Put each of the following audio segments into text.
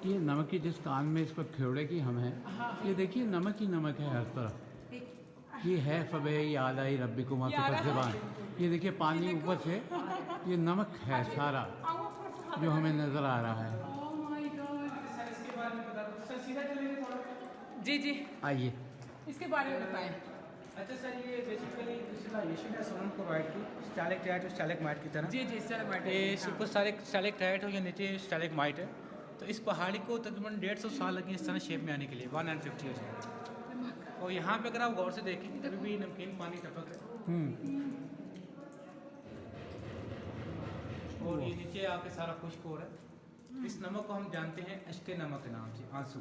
ये नमक की जिस कान में इस पर खेवड़े की हम हैं, ये देखिए नमक ही नमक है हर तरफ। ये है फबे आला रब्बिकुमा तुकज़्ज़िबान। ये देखिए पानी ऊपर से, ये नमक है सारा जो हमें नज़र आ रहा है। जी जी, आइए। इसके बारे में बताएं। अच्छा सर, ये बेसिकली यीशु ने सोलन प्रोवाइड की स्टैलेक्टाइट और स्टैलेगमाइट की तरह। जी जी, स्टैलेक्टाइट ये ऊपर स्टैलेक्टाइट हो या नीचे स्टैलेगमाइट है। तो इस पहाड़ी को तकरीबन 150 साल लगे इस तरह शेप में आने के लिए, 150 ईयर्स। और यहाँ पे अगर आप गौर से देखें अभी भी नमकीन पानी टपक है। और ये नीचे आके सारा खुश्क हो रहा है। इस नमक को हम जानते हैं अश्के नमक के नाम से, आंसू।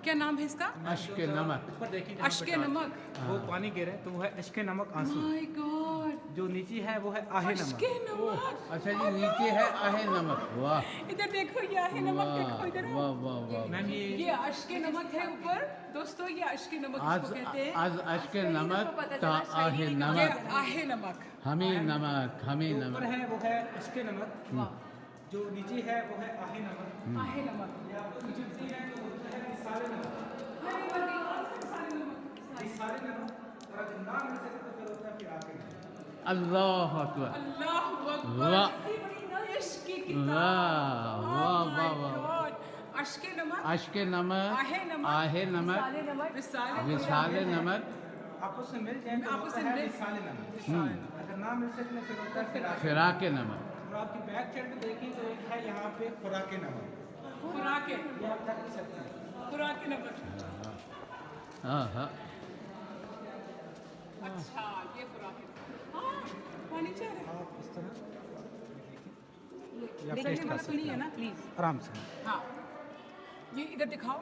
क्या नाम है इसका? अश्के नमक। ऊपर देखिए, अश्के नमक, वो पानी गिरे तो वो है अश्के नमक, आंसू। माय गॉड, जो नीचे है वो है आहे नमक। अश्के नमक। अच्छा जी, नीचे है आहे नमक। वाह इधर देखो, ये आहे नमक, देखो इधर। वाह वाह वाह। मैम ये अश्के नमक है ऊपर। दोस्तों, ये अश्के नमक आज इसको कहते हैं। आज अश्के नमक ता आहे ये नमक, आहे नमक। हमें नमक, हमें जो ऊपर नमक। है वो है अश्के नमक, जो नीचे है वो है आहे नमक। आहे नमक। ये आपको नीचे है तो बोलते हैं सारे नमक। सारे नमक, और अगर ना मिल सके तो फिर होता है फिर आके नमक। अल्लाह अकबर। अल्लाह अकबर। वाह। कितनी बड़ी ना इश्क की किताब। वाह वाह Oh my वाह वाह। God। अश्के नमक, अश्के नमक, आहे नमक, आहे नमक, विसाले नमक। आपस में मिल जाए तो आपस होता में है मिल- विसाले नमक। अगर ना मिल सके तो फिर होता है फिर आके। फिराके नमक। और आपकी बैक साइड में देखिए तो एक है यहाँ पे खुराके नमक। खुराके, ये आप तक नहीं सकते हैं। खुराके नमक। हाँ हाँ। अच्छा, ये खुराके। हाँ, पानी चाह रहा है। आप इस तरह देखने वाला तो नहीं है ना, प्लीज। आराम से। हाँ, ये इधर दिखाओ।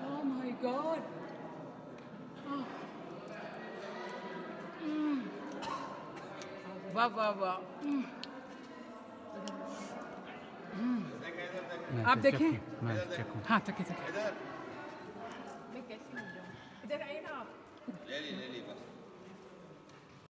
Oh my God. वाह वाह वाह। आप देखें। मैं चखूं। हाँ, चखे चखे। मैं कैसी हूँ? इधर आइए ना आप। ले ली बस।